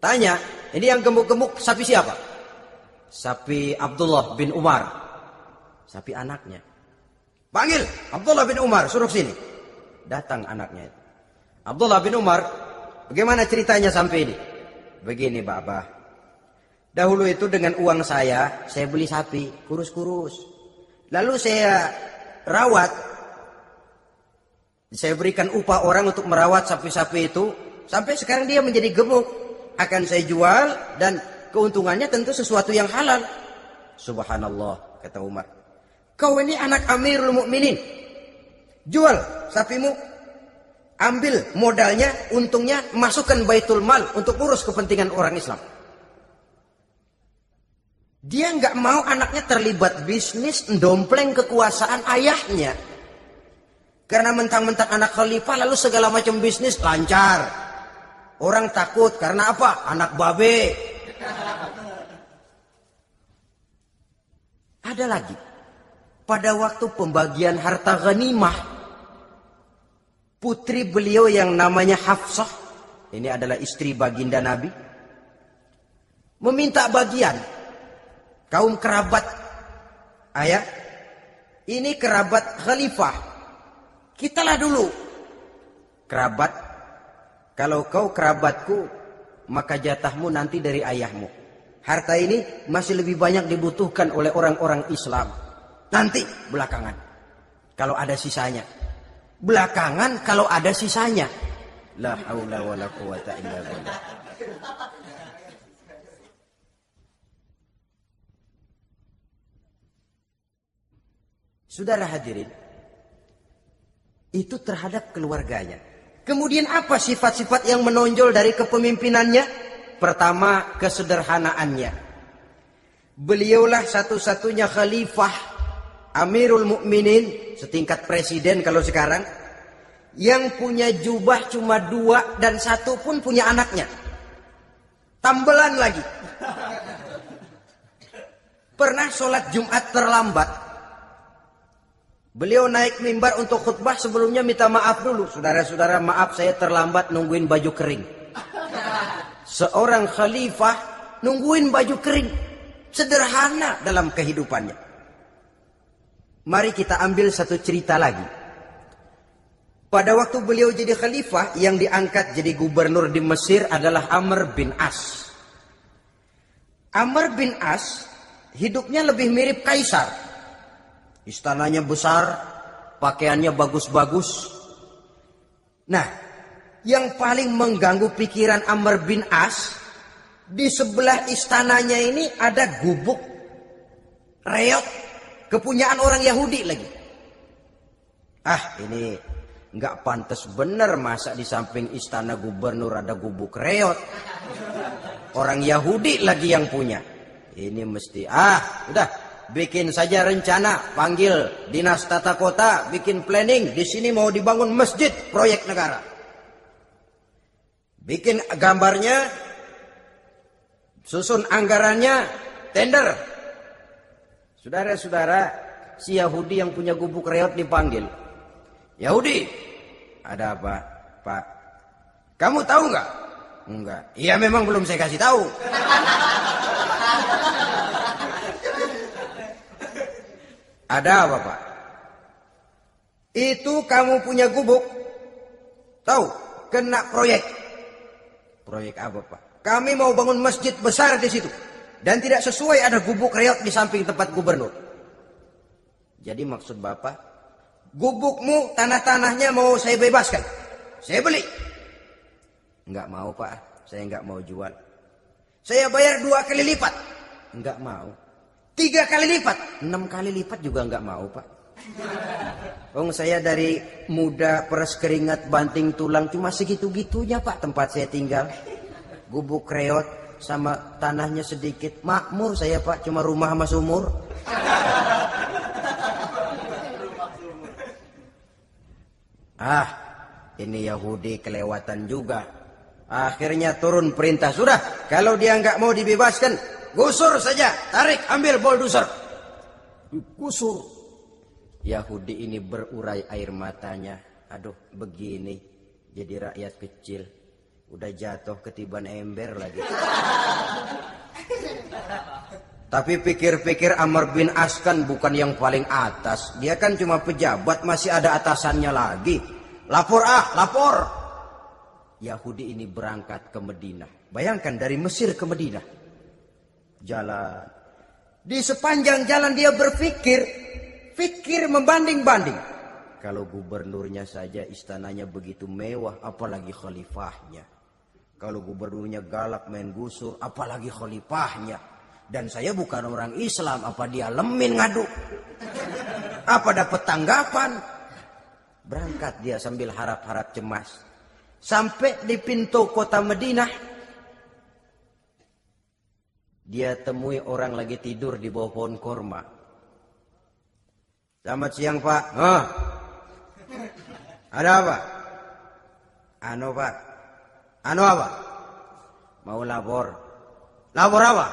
Tanya, ini yang gemuk-gemuk sapi siapa? Sapi Abdullah bin Umar. Sapi anaknya. Panggil Abdullah bin Umar, suruh sini. Datang anaknya. Abdullah bin Umar, bagaimana ceritanya sampai ini? Begini Bapak. Dahulu itu dengan uang saya beli sapi, kurus-kurus. Lalu saya rawat. Saya berikan upah orang untuk merawat sapi-sapi itu. Sampai sekarang dia menjadi gemuk. Akan saya jual dan keuntungannya tentu sesuatu yang halal. Subhanallah, kata Umar. Kau ini anak Amirul Mukminin. Jual sapimu. Ambil modalnya, untungnya, masukkan baitul mal untuk urus kepentingan orang Islam. Dia nggak mau anaknya terlibat bisnis, ndompleng kekuasaan ayahnya. Karena mentang-mentang anak khalifah lalu segala macam bisnis lancar. Orang takut karena apa? Anak babe. Ada lagi. Pada waktu pembagian harta ghanimah, putri beliau yang namanya Hafsah, ini adalah istri baginda Nabi, meminta bagian. Kaum kerabat ayah, ini kerabat khalifah. Kitalah dulu kerabat. Kalau kau kerabatku, maka jatahmu nanti dari ayahmu. Harta ini masih lebih banyak dibutuhkan oleh orang-orang Islam. Nanti belakangan, kalau ada sisanya. Belakangan kalau ada sisanya. La haula wala quwata illa billah. Saudara hadirin, itu terhadap keluarganya. Kemudian apa sifat-sifat yang menonjol dari kepemimpinannya? Pertama, kesederhanaannya. Beliaulah satu-satunya khalifah, Amirul Mukminin, setingkat presiden kalau sekarang, yang punya jubah cuma 2 dan 1 pun punya anaknya. Tambelan lagi. Pernah sholat Jumat terlambat. Beliau naik mimbar untuk khutbah, sebelumnya minta maaf dulu. Saudara-saudara, maaf saya terlambat nungguin baju kering. Seorang khalifah nungguin baju kering. Sederhana dalam kehidupannya. Mari kita ambil satu cerita lagi. Pada waktu beliau jadi khalifah, yang diangkat jadi gubernur di Mesir adalah Amr bin As. Amr bin As hidupnya lebih mirip kaisar. Istananya besar, pakaiannya bagus-bagus. Nah, yang paling mengganggu pikiran Amr bin As, di sebelah istananya ini ada gubuk reot, kepunyaan orang Yahudi lagi. Ini nggak pantas bener, masa di samping istana gubernur ada gubuk reot. Orang Yahudi lagi yang punya. Ini mesti, udah. Bikin saja rencana, panggil dinas tata kota, bikin planning. Di sini mau dibangun masjid, proyek negara. Bikin gambarnya, susun anggarannya, tender. Saudara-saudara, si Yahudi yang punya gubuk reot dipanggil. Yahudi, ada apa, Pak? Kamu tahu nggak? Enggak. Iya, memang belum saya kasih tahu. Ada apa, Pak? Itu kamu punya gubuk. Tahu, kena proyek. Proyek apa, Pak? Kami mau bangun masjid besar di situ. Dan tidak sesuai ada gubuk reot di samping tempat gubernur. Jadi maksud Bapak, gubukmu, tanah-tanahnya mau saya bebaskan. Saya beli. Enggak mau, Pak. Saya enggak mau jual. Saya bayar 2 kali lipat. Enggak mau. 3 kali lipat, 6 kali lipat juga nggak mau, Pak. Saya dari muda peres keringat banting tulang cuma segitu-gitunya, Pak, tempat saya tinggal. Gubuk reot sama tanahnya sedikit, makmur saya, Pak, cuma rumah sama sumur. Ini Yahudi kelewatan juga. Akhirnya turun perintah, sudah, kalau dia nggak mau dibebaskan, gusur saja, tarik, ambil bulldozer. Gusur. Yahudi ini berurai air matanya. Aduh, begini jadi rakyat kecil. Udah jatuh ketiban ember lagi. Tapi pikir-pikir Amr bin As kan bukan yang paling atas. Dia kan cuma pejabat, masih ada atasannya lagi. Lapor lapor. Yahudi ini berangkat ke Madinah. Bayangkan dari Mesir ke Madinah. Jalan. Di sepanjang jalan dia berpikir. Fikir membanding-banding. Kalau gubernurnya saja istananya begitu mewah, apalagi khalifahnya. Kalau gubernurnya galak main gusur, apalagi khalifahnya. Dan saya bukan orang Islam, apa dia lemin ngadu? Apa dapat tanggapan? Berangkat dia sambil harap-harap cemas. Sampai di pintu kota Madinah, dia temui orang lagi tidur di bawah pohon korma. Selamat siang Pak. Ada apa? Pak. Apa? Mau lapor. Lapor apa?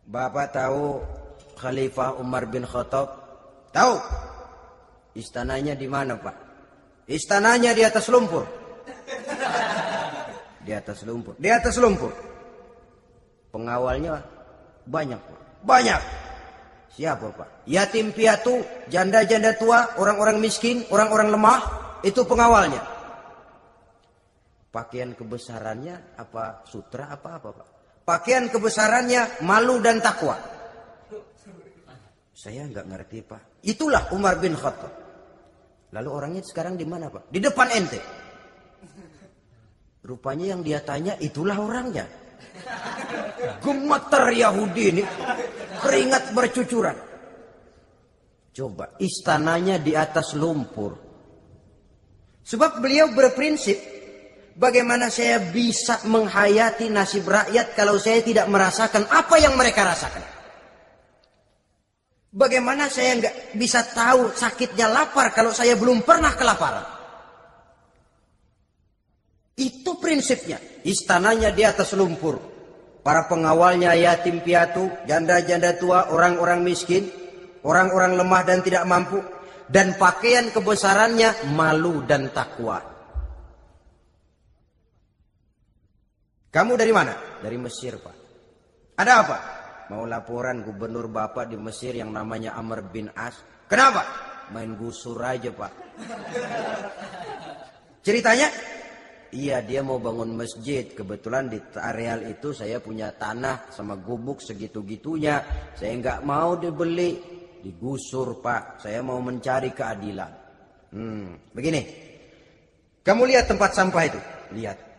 Bapak tahu Khalifah Umar bin Khattab? Tahu. Istananya di mana Pak? Istananya di atas lumpur. Di atas lumpur. Di atas lumpur. Pengawalnya banyak Pak. Banyak. Siapa Pak? Yatim piatu, janda-janda tua, orang-orang miskin, orang-orang lemah. Itu pengawalnya. Pakaian kebesarannya apa sutra apa Pak? Pakaian kebesarannya malu dan takwa. Saya nggak ngerti Pak. Itulah Umar bin Khattab. Lalu orangnya sekarang di mana Pak? Di depan ente. Rupanya yang dia tanya itulah orangnya. Gemeter Yahudi ini. Keringat bercucuran. Coba istananya di atas lumpur. Sebab beliau berprinsip. Bagaimana saya bisa menghayati nasib rakyat kalau saya tidak merasakan apa yang mereka rasakan? Bagaimana saya nggak bisa tahu sakitnya lapar kalau saya belum pernah kelaparan? Itu prinsipnya. Istananya di atas lumpur. Para pengawalnya yatim piatu, janda-janda tua, orang-orang miskin, orang-orang lemah dan tidak mampu. Dan pakaian kebesarannya malu dan takwa. Kamu dari mana? Dari Mesir Pak. Ada apa? Mau laporan gubernur Bapak di Mesir yang namanya Amr bin As. Kenapa? Main gusur aja Pak. Ceritanya? Iya dia mau bangun masjid. Kebetulan di areal itu saya punya tanah sama gubuk segitu-gitunya. Saya nggak mau dibeli. Digusur Pak. Saya mau mencari keadilan. Begini. Kamu lihat tempat sampah itu? Lihat.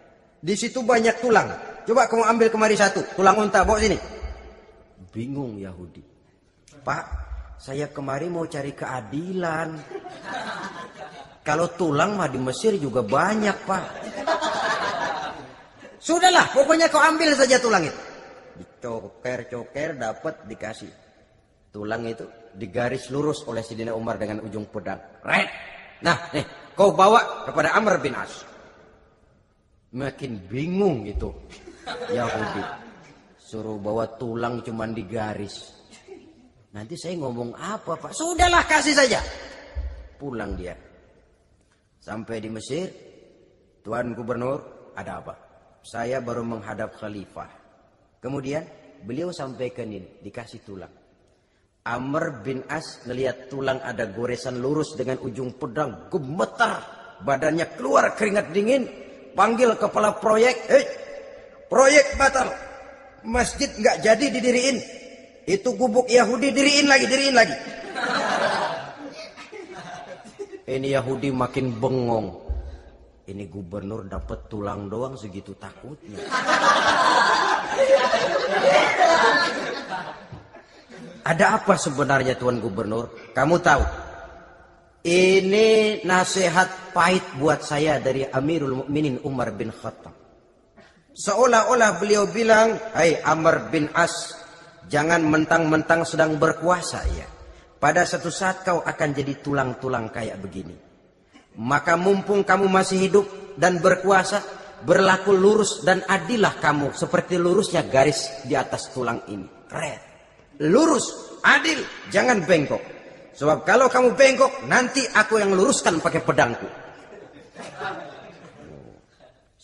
Di situ banyak tulang. Coba kamu ambil kemari satu. Tulang unta, bawa sini. Bingung Yahudi. Pak, saya kemari mau cari keadilan. Kalau tulang mah di Mesir juga banyak Pak. Sudahlah, pokoknya kau ambil saja tulang itu. Dicoker-coker, dapat dikasih. Tulang itu digaris lurus oleh Sidina Umar dengan ujung pedang. Red. Nah, nih, kau bawa kepada Amr bin As. Makin bingung itu Yahudi. Suruh bawa tulang cuman digaris. Nanti saya ngomong apa Pak? Sudahlah kasih saja. Pulang dia. Sampai di Mesir. Tuan Gubernur, ada apa? Saya baru menghadap khalifah. Kemudian beliau sampaikan ini. Dikasih tulang. Amr bin As ngelihat tulang ada goresan lurus dengan ujung pedang. Gemetar. Badannya keluar keringat dingin. Panggil kepala proyek, proyek batal, masjid nggak jadi didiriin, itu gubuk Yahudi diriin lagi. Ini Yahudi makin bengong, ini gubernur dapat tulang doang segitu takutnya. Ada apa sebenarnya Tuan Gubernur? Kamu tahu? Ini nasihat pahit buat saya dari Amirul Mukminin Umar bin Khattab. Seolah-olah beliau bilang, "Hai Amr bin As, jangan mentang-mentang sedang berkuasa ya. Pada suatu saat kau akan jadi tulang-tulang kayak begini. Maka mumpung kamu masih hidup dan berkuasa, berlaku lurus dan adillah kamu seperti lurusnya garis di atas tulang ini." Keren. Lurus, adil, jangan bengkok. Sebab kalau kamu bengkok, nanti aku yang luruskan pakai pedangku.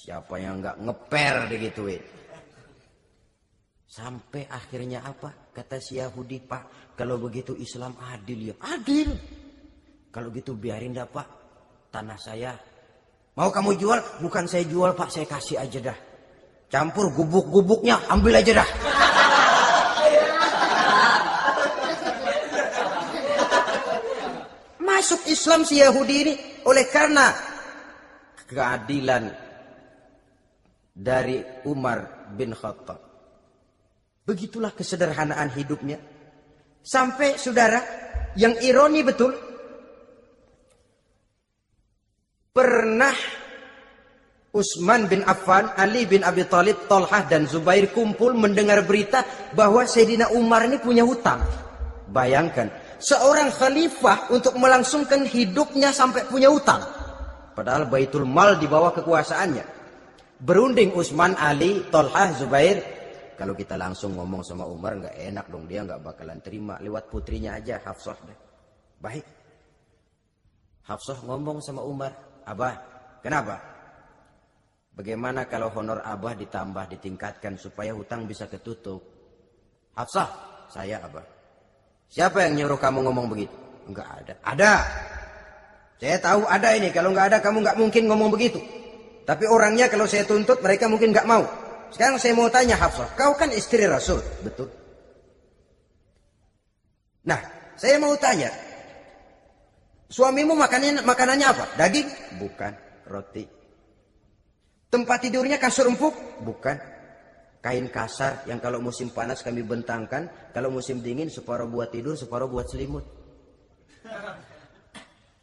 Siapa yang nggak ngeper digituin. Sampai akhirnya apa? Kata si Yahudi, Pak, kalau begitu Islam adil ya. Adil. Kalau gitu biarin dah Pak, tanah saya. Mau kamu jual? Bukan saya jual Pak, saya kasih aja dah. Campur gubuk-gubuknya, ambil aja dah. Masuk Islam si Yahudi ini oleh karena keadilan dari Umar bin Khattab. Begitulah kesederhanaan hidupnya. Sampai saudara, yang ironi betul, pernah Utsman bin Affan, Ali bin Abi Thalib, Thalhah dan Zubair kumpul mendengar berita bahwa Sayyidina Umar ini punya hutang. Bayangkan, seorang khalifah untuk melangsungkan hidupnya sampai punya hutang. Padahal Baitul Mal di bawah kekuasaannya. Berunding Utsman, Ali, Thalhah, Zubair. Kalau kita langsung ngomong sama Umar nggak enak dong, dia nggak bakalan terima. Lewat putrinya aja, Hafsah deh. Baik. Hafsah ngomong sama Umar, Abah, kenapa? Bagaimana kalau honor Abah ditambah, ditingkatkan supaya hutang bisa ketutup? Hafsah, saya Abah. Siapa yang nyuruh kamu ngomong begitu? Enggak ada. Ada. Saya tahu ada ini. Kalau nggak ada kamu nggak mungkin ngomong begitu. Tapi orangnya kalau saya tuntut mereka mungkin nggak mau. Sekarang saya mau tanya Hafsah, kau kan istri Rasul, betul? Nah, saya mau tanya, suamimu makanannya apa? Daging? Bukan. Roti. Tempat tidurnya kasur empuk? Bukan. Kain kasar yang kalau musim panas kami bentangkan, kalau musim dingin separuh buat tidur, separuh buat selimut.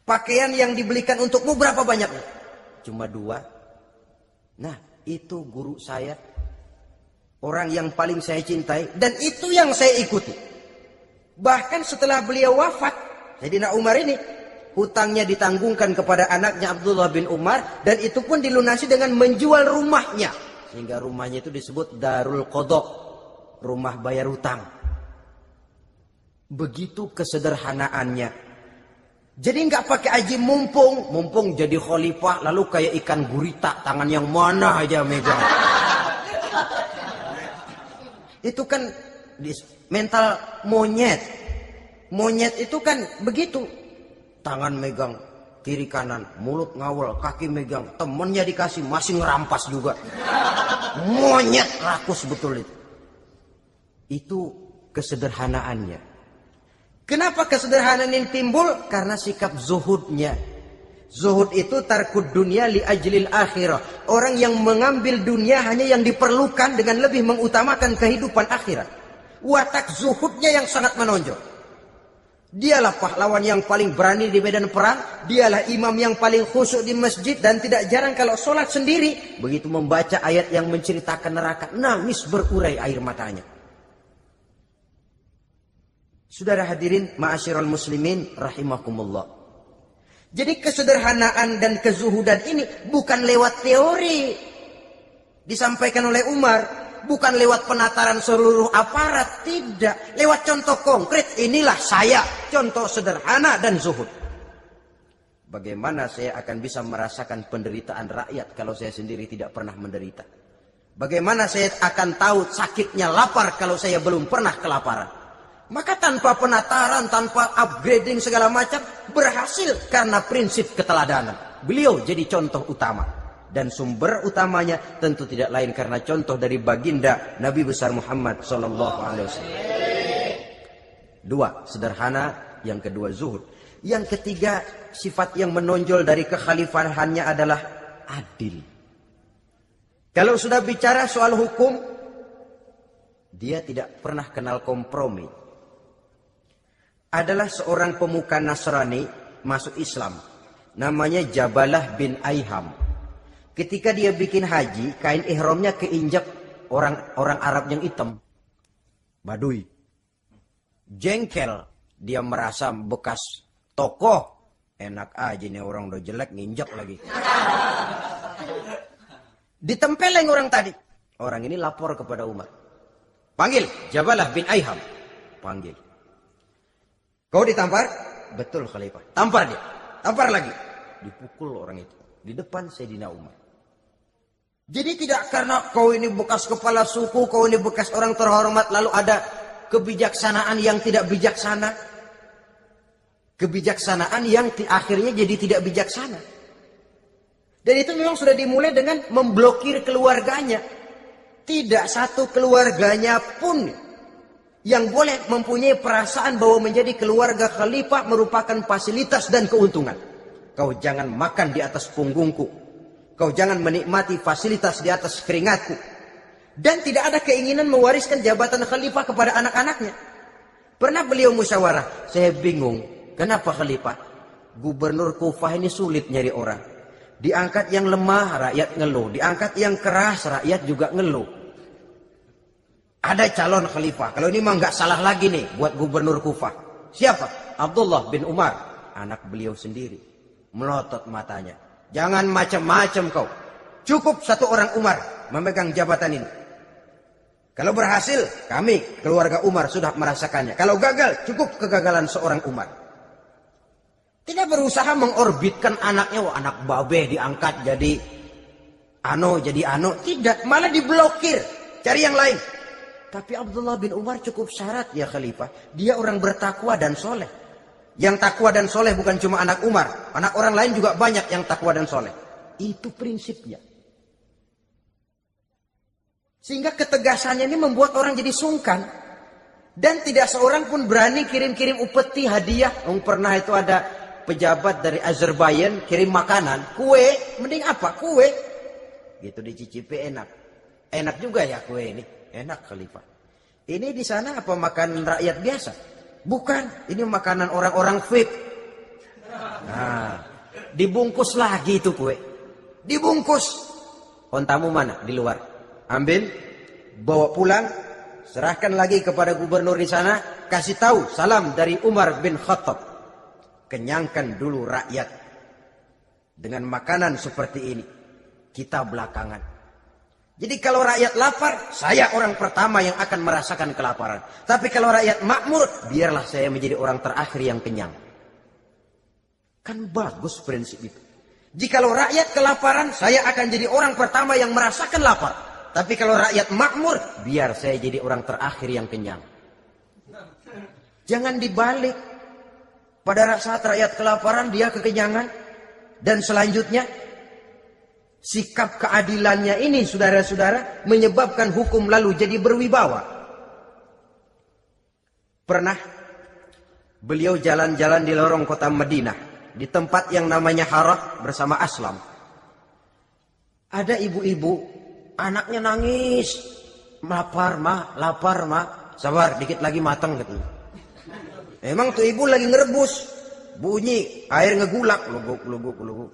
Pakaian yang dibelikan untukmu berapa banyaknya? Cuma 2. Nah, itu guru saya. Orang yang paling saya cintai. Dan itu yang saya ikuti. Bahkan setelah beliau wafat, Sayyidina Umar ini, hutangnya ditanggungkan kepada anaknya Abdullah bin Umar. Dan itu pun dilunasi dengan menjual rumahnya. Sehingga rumahnya itu disebut Darul Qadha. Rumah bayar hutang. Begitu kesederhanaannya. Jadi nggak pakai aji mumpung jadi khalifah lalu kayak ikan gurita, tangan yang mana aja megang. Itu kan mental monyet. Monyet itu kan begitu. Tangan megang kiri kanan, mulut ngawal, kaki megang, temennya dikasih masih ngerampas juga. Monyet rakus betul itu. Itu kesederhanaannya. Kenapa kesederhanaan ini timbul? Karena sikap zuhudnya. Zuhud itu tarkud dunia li ajlil akhirah. Orang yang mengambil dunia hanya yang diperlukan dengan lebih mengutamakan kehidupan akhirat. Watak zuhudnya yang sangat menonjol. Dialah pahlawan yang paling berani di medan perang. Dialah imam yang paling khusyuk di masjid. Dan tidak jarang kalau sholat sendiri, begitu membaca ayat yang menceritakan neraka, nangis berurai air matanya. Saudara hadirin ma'asyiral muslimin rahimakumullah. Jadi kesederhanaan dan kezuhudan ini bukan lewat teori disampaikan oleh Umar, bukan lewat penataran seluruh aparat, tidak, lewat contoh konkret. Inilah saya, contoh sederhana dan zuhud. Bagaimana saya akan bisa merasakan penderitaan rakyat kalau saya sendiri tidak pernah menderita? Bagaimana saya akan tahu sakitnya lapar kalau saya belum pernah kelaparan? Maka tanpa penataran, tanpa upgrading segala macam, berhasil karena prinsip keteladanan. Beliau jadi contoh utama. Dan sumber utamanya tentu tidak lain karena contoh dari baginda Nabi besar Muhammad SAW. 2, sederhana. Yang kedua, zuhud. Yang ketiga, sifat yang menonjol dari kekhalifahannya adalah adil. Kalau sudah bicara soal hukum, dia tidak pernah kenal kompromi. Adalah seorang pemuka Nasrani masuk Islam. Namanya Jabalah bin Aiham. Ketika dia bikin haji, kain ihramnya keinjak orang Arab yang hitam. Baduy. Jengkel. Dia merasa bekas tokoh. Enak aja nih orang udah jelek nginjak lagi. Ditempeleng orang tadi. Orang ini lapor kepada Umar. Panggil Jabalah bin Aiham. Panggil. Kau ditampar? Betul Khalifah. Tampar dia. Tampar lagi. Dipukul orang itu. Di depan Sayyidina Umar. Jadi tidak karena kau ini bekas kepala suku, kau ini bekas orang terhormat, lalu ada kebijaksanaan yang tidak bijaksana. Kebijaksanaan yang akhirnya jadi tidak bijaksana. Dan itu memang sudah dimulai dengan memblokir keluarganya. Tidak satu keluarganya pun yang boleh mempunyai perasaan bahwa menjadi keluarga khalifah merupakan fasilitas dan keuntungan. Kau jangan makan di atas punggungku. Kau jangan menikmati fasilitas di atas keringatku. Dan tidak ada keinginan mewariskan jabatan khalifah kepada anak-anaknya. Pernah beliau musyawarah, saya bingung, kenapa khalifah? Gubernur Kufah ini sulit nyari orang. Diangkat yang lemah, rakyat ngeluh. Diangkat yang keras, rakyat juga ngeluh. Ada calon khalifah. Kalau ini mah nggak salah lagi nih buat gubernur Kufah. Siapa? Abdullah bin Umar. Anak beliau sendiri. Melotot matanya. Jangan macam-macam kau. Cukup satu orang Umar memegang jabatan ini. Kalau berhasil, kami keluarga Umar sudah merasakannya. Kalau gagal, cukup kegagalan seorang Umar. Tidak berusaha mengorbitkan anaknya, wah anak babe diangkat jadi ano. Tidak, malah diblokir. Cari yang lain. Tapi Abdullah bin Umar cukup syarat ya khalifah. Dia orang bertakwa dan soleh. Yang takwa dan soleh bukan cuma anak Umar. Anak orang lain juga banyak yang takwa dan soleh. Itu prinsipnya. Sehingga ketegasannya ini membuat orang jadi sungkan. Dan tidak seorang pun berani kirim-kirim upeti hadiah. Pernah itu ada pejabat dari Azerbaijan kirim makanan. Kue, mending apa? Kue. Gitu dicicipi enak. Enak juga ya kue ini. Enak khalifah. Ini di sana apa makan rakyat biasa? Bukan, ini makanan orang-orang VIP. Nah, dibungkus lagi itu kue. Dibungkus. Ontamu mana? Di luar. Ambil, bawa pulang, serahkan lagi kepada gubernur di sana, kasih tahu salam dari Umar bin Khattab. Kenyangkan dulu rakyat dengan makanan seperti ini. Kita belakangan. Jadi kalau rakyat lapar, saya orang pertama yang akan merasakan kelaparan. Tapi kalau rakyat makmur, biarlah saya menjadi orang terakhir yang kenyang. Kan bagus prinsip itu. Jikalau rakyat kelaparan, saya akan jadi orang pertama yang merasakan lapar. Tapi kalau rakyat makmur, biar saya jadi orang terakhir yang kenyang. Jangan dibalik. Pada saat rakyat kelaparan, dia kekenyangan. Dan selanjutnya, sikap keadilannya ini saudara-saudara menyebabkan hukum lalu jadi berwibawa. Pernah beliau jalan-jalan di lorong kota Madinah di tempat yang namanya Harah bersama Aslam. Ada ibu-ibu anaknya nangis, lapar mah, sabar dikit lagi matang gitu. Emang tuh ibu lagi ngerebus, bunyi air ngegulak, luguk.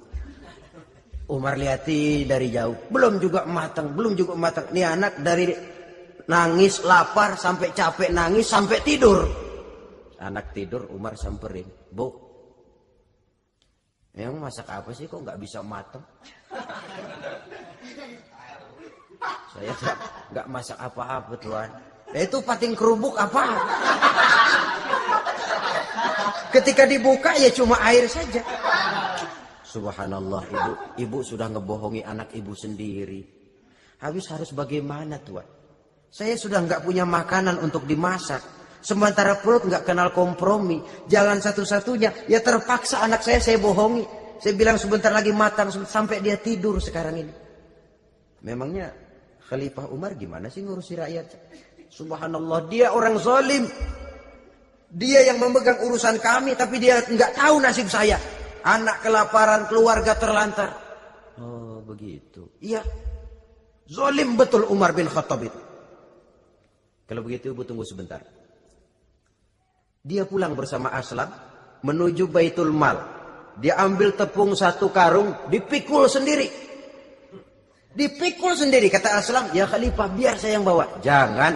Umar lihati dari jauh, belum juga matang. Nih anak dari nangis, lapar, sampai capek nangis, sampai tidur. Anak tidur, Umar samperin. Bu, emang masak apa sih kok nggak bisa matang? Saya nggak masak apa-apa tuan. Itu pating kerubuk apa? Ketika dibuka ya cuma air saja. Subhanallah, ibu sudah ngebohongi anak ibu sendiri. Habis harus bagaimana tuan? Saya sudah nggak punya makanan untuk dimasak. Sementara perut nggak kenal kompromi. Jalan satu-satunya, ya terpaksa anak saya bohongi. Saya bilang sebentar lagi matang sampai dia tidur sekarang ini. Memangnya Khalifah Umar gimana sih ngurusi rakyat? Subhanallah, dia orang zalim. Dia yang memegang urusan kami, tapi dia nggak tahu nasib saya. Anak kelaparan, keluarga terlantar. Oh begitu. Iya. Zalim betul Umar bin Khattab itu. Kalau begitu ibu tunggu sebentar. Dia pulang bersama Aslam menuju Baitul Mal. Dia ambil tepung satu karung, dipikul sendiri. Dipikul sendiri, kata Aslam. Ya Khalifah, biar saya yang bawa. Jangan.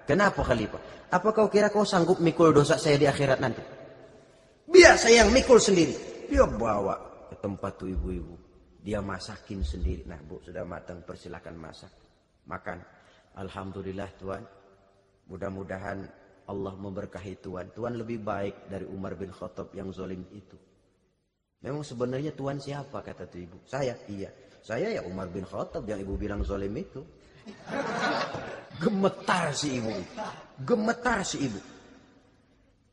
Kenapa Khalifah? Apa kau kira kau sanggup mikul dosa saya di akhirat nanti? Biar saya yang mikul sendiri. Dia bawa ke tempat tuh ibu-ibu. Dia masakin sendiri. Nah bu, sudah matang, persilakan masak. Makan. Alhamdulillah Tuhan. Mudah-mudahan Allah memberkahi Tuhan. Tuhan lebih baik dari Umar bin Khattab yang zalim itu. Memang sebenarnya Tuhan siapa, kata tuh ibu? Saya, iya. Saya ya Umar bin Khattab yang ibu bilang zalim itu. Gemetar si ibu. Gemetar si ibu.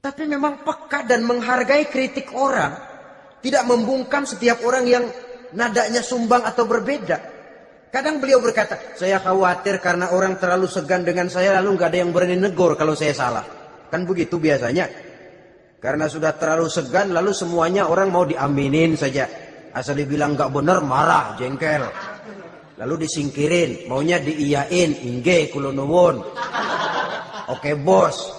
Tapi memang peka dan menghargai kritik orang. Tidak membungkam setiap orang yang nadanya sumbang atau berbeda. Kadang beliau berkata, saya khawatir karena orang terlalu segan dengan saya lalu nggak ada yang berani negur kalau saya salah. Kan begitu biasanya. Karena sudah terlalu segan lalu semuanya orang mau diaminin saja. Asal dibilang nggak benar marah, jengkel. Lalu disingkirin, maunya diiyain, inge kula nuwun. Oke bos.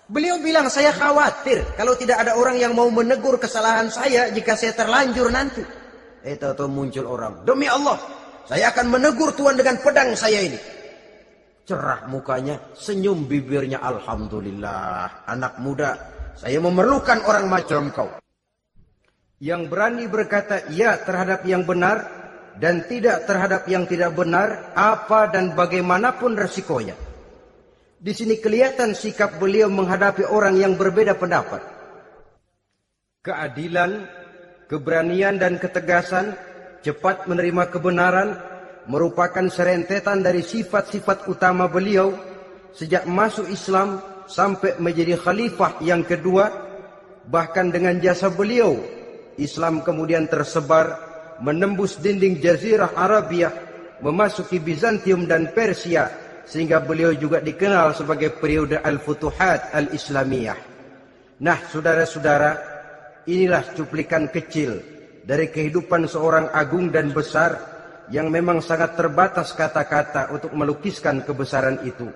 Beliau bilang saya khawatir kalau tidak ada orang yang mau menegur kesalahan saya jika saya terlanjur nanti. Tahu-tahu muncul orang, demi Allah, saya akan menegur Tuhan dengan pedang saya ini. Cerah mukanya, senyum bibirnya, alhamdulillah. Anak muda, saya memerlukan orang macam kau. Yang berani berkata ya terhadap yang benar dan tidak terhadap yang tidak benar, apa dan bagaimanapun resikonya. Di sini kelihatan sikap beliau menghadapi orang yang berbeda pendapat. Keadilan, keberanian dan ketegasan, cepat menerima kebenaran, merupakan serentetan dari sifat-sifat utama beliau sejak masuk Islam sampai menjadi khalifah yang kedua. Bahkan dengan jasa beliau, Islam kemudian tersebar, menembus dinding Jazirah Arabia, memasuki Bizantium dan Persia, sehingga beliau juga dikenal sebagai periode Al-Futuhat Al-Islamiyah. Nah, saudara-saudara, inilah cuplikan kecil dari kehidupan seorang agung dan besar yang memang sangat terbatas kata-kata untuk melukiskan kebesaran itu.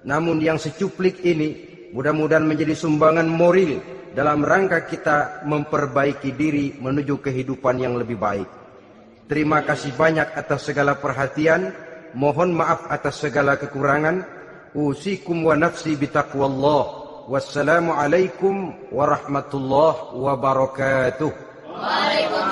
Namun yang secuplik ini mudah-mudahan menjadi sumbangan moral dalam rangka kita memperbaiki diri menuju kehidupan yang lebih baik. Terima kasih banyak atas segala perhatian. Mohon maaf atas segala kekurangan. Usikum wa nafsi bitaqwallah. Wassalamualaikum warahmatullahi wabarakatuh. Waalaikumsalam.